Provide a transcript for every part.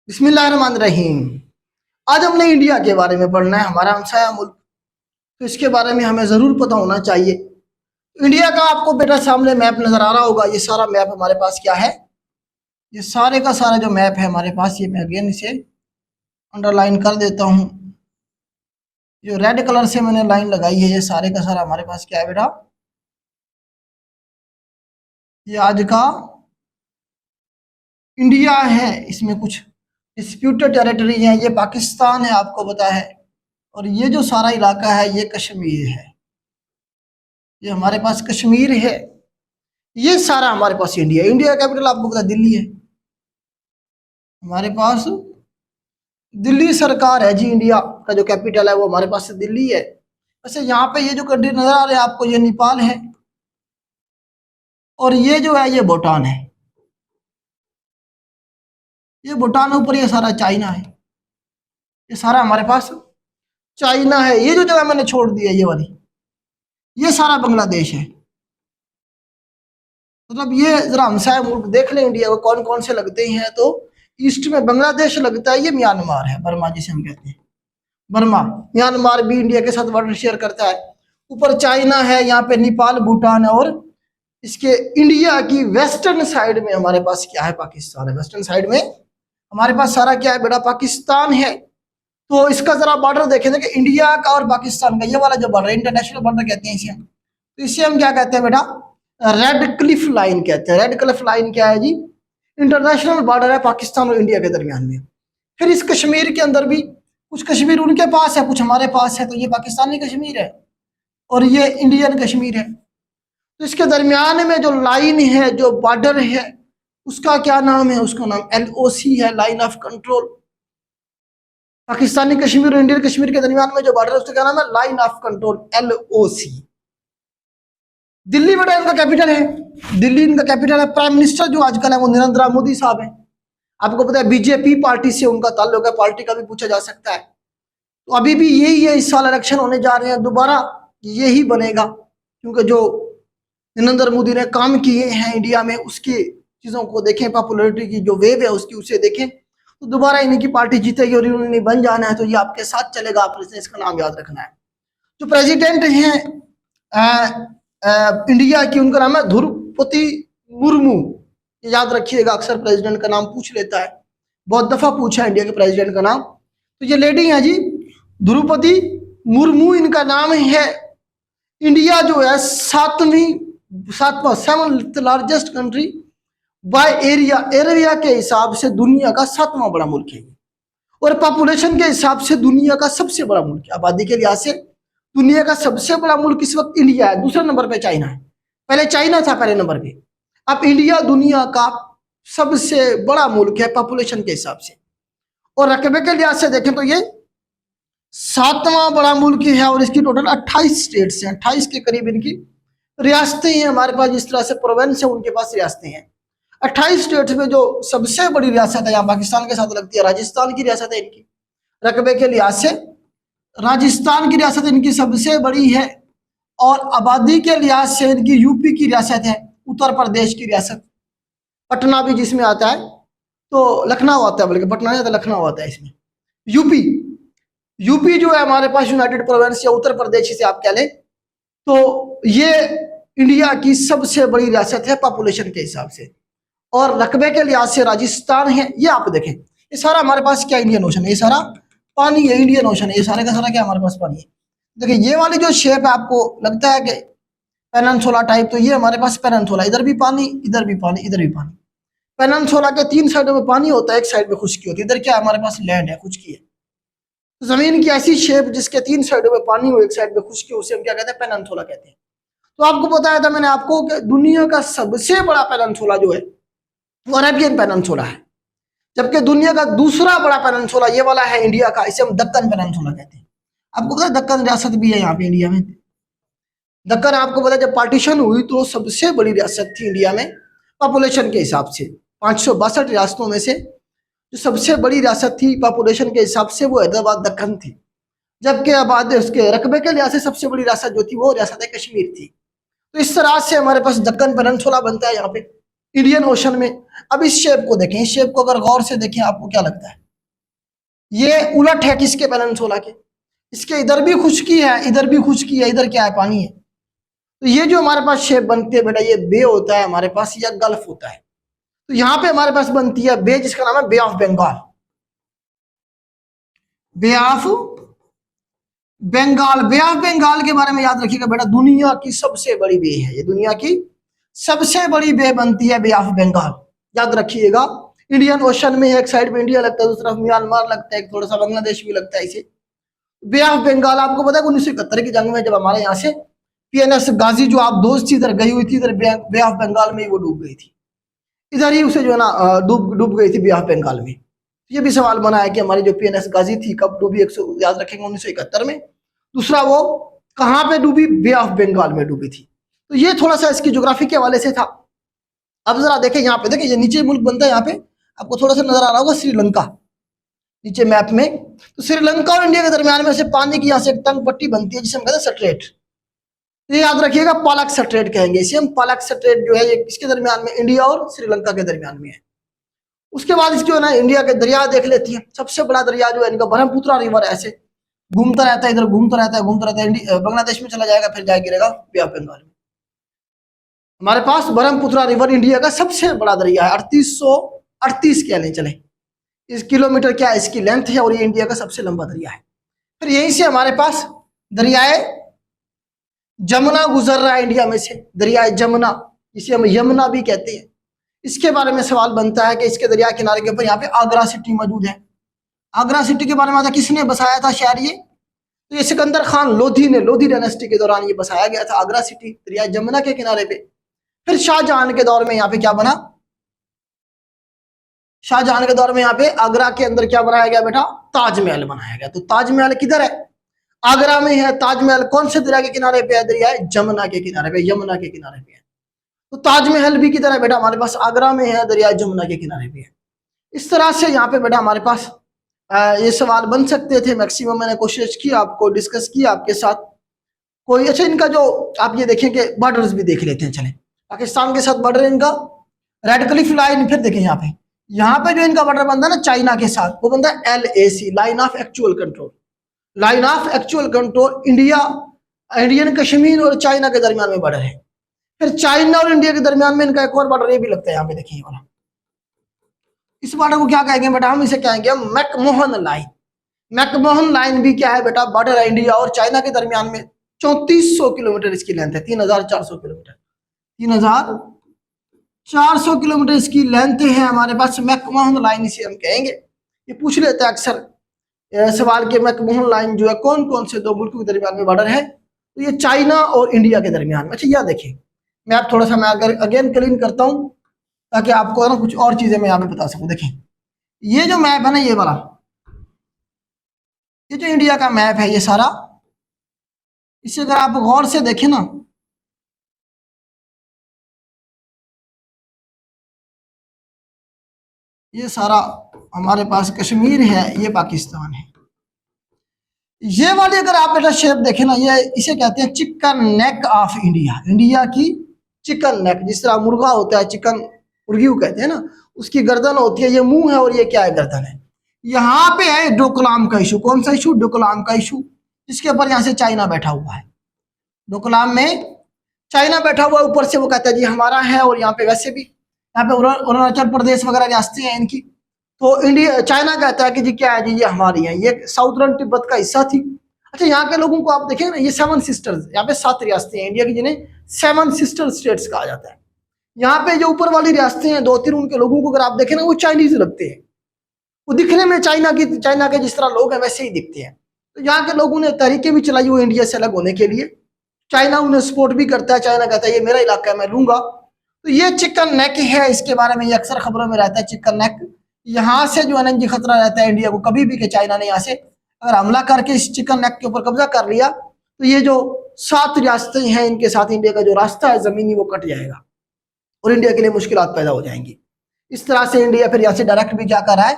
बिस्मिल्लाहिर्रहमानिर्रहीम। आज हमने इंडिया के बारे में पढ़ना है, हमारा हमसाया मुल्क। तो इसके बारे में हमें ज़रूर पता होना चाहिए। इंडिया का आपको बेटा सामने मैप नज़र आ रहा होगा। ये सारा मैप हमारे पास क्या है, ये सारे का सारा जो मैप है हमारे पास, ये मैं अगेन इसे अंडरलाइन कर देता हूँ। जो रेड कलर से मैंने लाइन लगाई है, ये सारे का सारा हमारे पास क्या है बेटा, ये आज का इंडिया है। इसमें कुछ डिस्प्यूटेड टेरिटरी है, ये पाकिस्तान है आपको पता है, और ये जो सारा इलाका है ये कश्मीर है। ये हमारे पास कश्मीर है, ये सारा हमारे पास इंडिया। इंडिया का कैपिटल आपको पता है दिल्ली है, हमारे पास दिल्ली सरकार है जी। इंडिया का जो कैपिटल है वो हमारे पास दिल्ली है। वैसे यहाँ पे ये जो कंट्री नजर आ रहे हैं आपको, ये नेपाल है, और ये जो है ये भूटान है। ये भूटान ऊपर, ये सारा चाइना है, ये सारा हमारे पास चाइना है। ये जो जगह मैंने छोड़ दी है ये वाली, ये सारा बांग्लादेश है। मतलब ये जरा हमसाया मुल्क देख लें इंडिया को कौन कौन से लगते हैं। तो ईस्ट में बांग्लादेश लगता है, ये म्यांमार है, बर्मा जिसे हम कहते हैं, बर्मा। म्यांमार भी इंडिया के साथ बॉर्डर शेयर करता है। ऊपर चाइना है, यहाँ पे नेपाल भूटान है, और इसके इंडिया की वेस्टर्न साइड में हमारे पास क्या है, पाकिस्तान है। वेस्टर्न साइड में हमारे पास सारा क्या है बेटा, पाकिस्तान है। तो इसका जरा बॉर्डर देखें कि इंडिया का और पाकिस्तान का ये वाला जो बॉर्डर, इंटरनेशनल बॉर्डर कहते हैं इसे हम। तो इसे हम क्या कहते हैं बेटा, रेड क्लिफ लाइन कहते हैं। रेड क्लिफ लाइन क्या है जी, इंटरनेशनल बॉर्डर है पाकिस्तान और इंडिया के दरमियान में। फिर इस कश्मीर के अंदर भी कुछ कश्मीर उनके पास है, कुछ हमारे पास है। तो ये पाकिस्तानी कश्मीर है और ये इंडियन कश्मीर है। तो इसके दरमियान में जो लाइन है, जो बॉर्डर है, उसका क्या नाम है, उसका नाम LOC है, line of control. Pakistani Kashmir और इंडियन कश्मीर के दरमियान में जो बॉर्डर है उसका क्या नाम है, line of control, LOC। Delhi बेटा इनका कैपिटल है, दिल्ली इनका कैपिटल है। प्राइम मिनिस्टर जो आजकल है वो नरेंद्र मोदी साहब है। आपको पता है बीजेपी पार्टी से उनका ताल्लुक है, पार्टी का भी पूछा जा सकता है। तो अभी भी यही है, इस साल इलेक्शन होने जा रहे हैं, दोबारा यही बनेगा। क्योंकि जो नरेंद्र मोदी ने काम किए हैं इंडिया में, उसकी चीज़ों को देखें, पॉपुलरिटी की जो वेव है उसकी, उसे देखें, तो दोबारा इनकी पार्टी जीतेगी और इन्होंने बन जाना है। तो ये आपके साथ चलेगा, आपने इसका नाम याद रखना है। जो प्रेसिडेंट हैं इंडिया की, उनका नाम है द्रौपदी मुर्मू। याद रखिएगा, अक्सर प्रेसिडेंट का नाम पूछ लेता है, बहुत दफा पूछा है इंडिया के प्रेसिडेंट का नाम। तो ये लेडी है जी द्रौपदी मुर्मू, इनका नाम है। इंडिया जो है सातवां 7th largest country by area के हिसाब से दुनिया का 7वां बड़ा मुल्क है, और पॉपुलेशन के हिसाब से दुनिया का सबसे बड़ा मुल्क है। आबादी के लिहाज से दुनिया का सबसे बड़ा मुल्क इस वक्त इंडिया है। दूसरे नंबर पे चाइना है, पहले चाइना था पहले नंबर पे, अब इंडिया दुनिया का सबसे बड़ा मुल्क है पॉपुलेशन के हिसाब से। और रकबे के लिहाज से देखें तो ये 7वां बड़ा मुल्क है, और इसकी टोटल 28 स्टेट्स हैं, 28 के करीब इनकी रियासतें हैं। हमारे पास जिस तरह से प्रोविंस है, उनके पास रियासतें हैं। 28 स्टेट्स में जो सबसे बड़ी रियासत है, यहाँ पाकिस्तान के साथ लगती है, राजस्थान की रियासत है इनकी। रकबे के लिहाज से राजस्थान की रियासत इनकी सबसे बड़ी है, और आबादी के लिहाज से इनकी यूपी की रियासत है, उत्तर प्रदेश की रियासत। पटना भी जिसमें आता है, तो लखनऊ आता है, बल्कि पटना नहीं आता, लखनऊ आता है इसमें। यूपी जो है हमारे पास यूनाइटेड प्रोविंस या उत्तर प्रदेश से आप कह लें, तो ये इंडिया की सबसे बड़ी रियासत है पॉपुलेशन के हिसाब से। और रकबे के लिहाज से राजस्थान है। ये आप देखें, ये सारा हमारे पास क्या इंडियन ओशन है, ये सारा पानी है, इंडियन ओशन है, ये सारे का सारा क्या हमारे पास पानी है। देखिए ये वाली जो शेप है, आपको लगता है कि पेनिनसुला टाइप, तो ये हमारे पास पेनिनसुला, इधर भी पानी, इधर भी पानी, इधर भी पानी। पेनिनसुला के 3 साइडों में पानी होता है, एक साइड में खुश्की होती है। इधर क्या हमारे पास लैंड है, खुश्की है। तो जमीन की ऐसी शेप जिसके 3 साइडों में पानी हो, एक साइड में खुश्की हो, उसे हम क्या कहते हैं, पेनिनसुला कहते हैं। तो आपको बताया था मैंने आपको कि दुनिया का सबसे बड़ा पेनिनसुला जो है वो अरेबियन पेनिनसुला है, जबकि दुनिया का दूसरा बड़ा पेनिनसुला ये वाला है इंडिया का, इसे हम दक्कन पेनिनसुला कहते हैं। आपको पता है दक्कन रियासत भी है यहाँ पे इंडिया में। दक्कन आपको पता है जब पार्टीशन हुई तो सबसे बड़ी रियासत थी इंडिया में पॉपुलेशन के हिसाब से। 562 रियासतों में से जो सबसे बड़ी रियासत थी पॉपुलेशन के हिसाब से, वो हैदराबाद दक्कन थी। जबकि आबाद उसके रकबे के लिहाज से सबसे बड़ी रियासत जो थी वो रियासत कश्मीर थी। तो इस तरह से हमारे पास दक्कन पेनिनसुला बनता है यहाँ पे। इंडियन ओशन में। अब इस शेप को देखें, इस शेप को अगर गौर से देखें आपको क्या लगता है, ये उलट है किसके, पेनिनसुला के। इसके इधर भी खुश्की है, इधर भी खुश्की है, इधर क्या है, पानी है। तो ये जो हमारे पास शेप बनती है बेटा, ये बे होता है हमारे पास, या गल्फ होता है। तो यहाँ पे हमारे पास बनती है बे, जिसका नाम है bay of Bengal. Bay of Bengal, bay of Bengal के बारे में याद रखिएगा बेटा, दुनिया की सबसे बड़ी बे है ये, दुनिया की सबसे बड़ी बे बनती है बे ऑफ बंगाल, याद रखिएगा। इंडियन ओशन में एक साइड में इंडिया लगता है, दूसरा म्यांमार लगता है, एक थोड़ा सा बांग्लादेश भी लगता है इसे। बे ऑफ बंगाल आपको पता है 1971 की जंग में जब हमारे यहाँ से पीएनएस गाजी जो आप दोस्त थी इधर गई हुई थी, इधर बे ऑफ बंगाल में वो डूब गई थी, इधर ही उसे जो है ना डूब गई थी बे ऑफ बंगाल में। ये भी सवाल बना है कि हमारी जो पीएनएस गाजी थी कब डूबी, याद रखेंगे 1971 में। दूसरा वो कहाँ पे डूबी, बे ऑफ बंगाल में डूबी थी। तो ये थोड़ा सा इसकी ज्योग्राफी के हवाले से था। अब जरा देखें यहाँ पे, देखिए ये नीचे मुल्क बनता है, यहाँ पे आपको थोड़ा सा नजर आ रहा होगा श्रीलंका नीचे मैप में। तो श्रीलंका और इंडिया के दरमियान में से पानी की यहाँ से एक तंग पट्टी बनती है जिसे हम कहते हैं सट्रेट। ये याद रखिएगा, पालक सट्रेट कहेंगे इसे हम। पालक सट्रेट जो है ये किसके दरमियान में, इंडिया और श्रीलंका के दरमियान में है। उसके बाद इसको है ना इंडिया के दरिया देख लेती है। सबसे बड़ा दरिया जो है इनका ब्रह्मपुत्र रिवर, ऐसे घूमता रहता है, इधर घूमता रहता है, घूमता रहता है, बांग्लादेश में चला जाएगा, फिर जाके गिरेगा बे ऑफ बंगाल में। हमारे पास ब्रह्मपुत्र रिवर इंडिया का सबसे बड़ा दरिया है, 3838 कह लें चले, इस किलोमीटर क्या है इसकी लेंथ है, और ये इंडिया का सबसे लंबा दरिया है। फिर यहीं से हमारे पास दरियाए जमुना गुजर रहा है इंडिया में से, दरियाए जमुना, इसे हम यमुना भी कहते हैं। इसके बारे में सवाल बनता है कि इसके दरिया किनारे के ऊपर यहाँ पे आगरा सिटी मौजूद है। आगरा सिटी के बारे में आता किसने बसाया था शहर ये, तो ये सिकंदर खान लोधी ने, लोधी डायनेस्टी के दौरान ये बसाया गया था आगरा सिटी, दरिया जमुना के किनारे पे। फिर शाहजहां के दौर में यहाँ पे क्या बना, शाहजहां के दौर में यहाँ पे आगरा के अंदर क्या बनाया गया बेटा, ताजमहल बनाया गया। तो ताजमहल किधर है, आगरा में है। ताजमहल कौन से दरिया के किनारे पे है, दरिया जमुना के किनारे पे, यमुना के किनारे पे है। तो ताजमहल भी किधर है बेटा, हमारे पास आगरा में है, दरिया जमुना के किनारे पे है। इस तरह से यहाँ पे बेटा हमारे पास ये सवाल बन सकते थे। मैक्सिमम मैंने कोशिश की आपको डिस्कस किया आपके साथ। कोई अच्छा इनका जो आप ये देखें कि बॉर्डर्स भी देख लेते हैं, चले पाकिस्तान के साथ बॉर्डर इनका रेड क्लिफ लाइन। फिर देखें यहाँ पे जो इनका बॉर्डर बनता है ना चाइना के साथ, वो बनता है LAC, line of actual control. Line of actual control Indian Kashmir और चाइना के दरमियान में बॉर्डर है। फिर चाइना और इंडिया के दरमियान में इनका एक और बॉर्डर ये भी लगता है, यहाँ पे देखिए वाला। इस बॉर्डर को क्या कहेंगे बेटा, हम इसे कहेंगे मैकमोहन लाइन। मैकमोहन लाइन भी क्या है बेटा, बॉर्डर है इंडिया और चाइना के दरमियान में। 3400 किलोमीटर इसकी लेंथ है, 3400 किलोमीटर, 3400 किलोमीटर इसकी लेंथ है हमारे पास। मैकमोहन लाइन इसे हम कहेंगे। ये पूछ लेते हैं अक्सर सवाल के मैकमोहन लाइन जो है कौन कौन से दो मुल्कों के दरमियान में बॉर्डर है, तो ये चाइना और इंडिया के दरमियान में। अच्छा यह देखिए मैप थोड़ा सा मैं अगर अगेन क्लीन करता हूँ ताकि आपको ना कुछ और चीजें मैं यहाँ पे बता सकूं। देखें ये जो मैप है ना, ये वाला, ये जो इंडिया का मैप है ये सारा, इसे अगर आप गौर से देखें ना, ये सारा हमारे पास कश्मीर है, ये पाकिस्तान है। ये वाली अगर आप बेटा शेप देखें ना, ये इसे कहते हैं chicken neck of India, India की चिकन नेक। जिस तरह मुर्गा होता है चिकन मुर्गी कहते हैं ना, उसकी गर्दन होती है, ये मुंह है और ये क्या है, गर्दन है। यहाँ पे है डोकलाम का इशू। कौन सा इशू, डोकलाम का इशू, जिसके ऊपर यहाँ से चाइना बैठा हुआ है। डोकलाम में चाइना बैठा हुआ है, ऊपर से वो कहता है जी हमारा है। और यहाँ पे वैसे भी यहाँ पे अरुणाचल प्रदेश वगैरह रियासतें हैं इनकी, तो इंडिया चाइना कहता है कि जी क्या है जी ये हमारी है, ये साउथर्न तिब्बत का हिस्सा थी। अच्छा यहाँ के लोगों को आप देखें ना, ये 7 सिस्टर्स, यहाँ पे 7 रियासतें हैं इंडिया की जिन्हें 7 सिस्टर स्टेट्स कहा जाता है। यहाँ पे जो ऊपर वाली रियासतें हैं 2-3, उनके लोगों को अगर आप देखें ना वो चाइनीज लगते हैं, वो दिखने में चाइना के जिस तरह लोग हैं वैसे ही दिखते हैं। तो यहाँ के लोगों ने तरीके भी चलाई हुई इंडिया से अलग होने के लिए। चाइना उन्हें सपोर्ट भी करता है, चाइना कहता है ये मेरा इलाका है मैं लूंगा। तो ये चिकन नेक है, इसके बारे में ये अक्सर खबरों में रहता है चिकन नेक। यहाँ से जो है खतरा रहता है इंडिया को कभी भी कि चाइना ने यहाँ से अगर हमला करके इस चिकन नेक के ऊपर कब्जा कर लिया तो ये जो 7 रियासतें हैं इनके साथ इंडिया का जो रास्ता है जमीनी वो कट जाएगा और इंडिया के लिए मुश्किलात पैदा हो जाएंगी। इस तरह से इंडिया फिर यहाँ से डायरेक्ट भी क्या कर रहा है,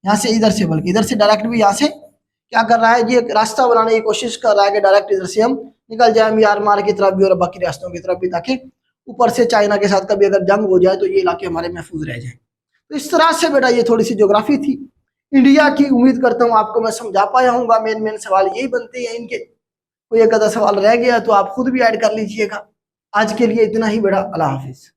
यहाँ से इधर से, बल्कि इधर से डायरेक्ट भी यहाँ से क्या कर रहा है, ये रास्ता बनाने की कोशिश कर रहा है कि डायरेक्ट इधर से हम निकल जाए म्यांमार की तरफ भी और बाकी रियासतों की तरफ भी, ताकि ऊपर से चाइना के साथ कभी अगर जंग हो जाए तो ये इलाके हमारे महफूज रह जाए। तो इस तरह से बेटा ये थोड़ी सी ज्योग्राफी थी इंडिया की। उम्मीद करता हूँ आपको मैं समझा पाया हूँ। मेन मेन सवाल यही बनते हैं इनके। कोई एक आधा सवाल रह गया तो आप खुद भी ऐड कर लीजिएगा। आज के लिए इतना ही बेटा, अल्लाह हाफिज।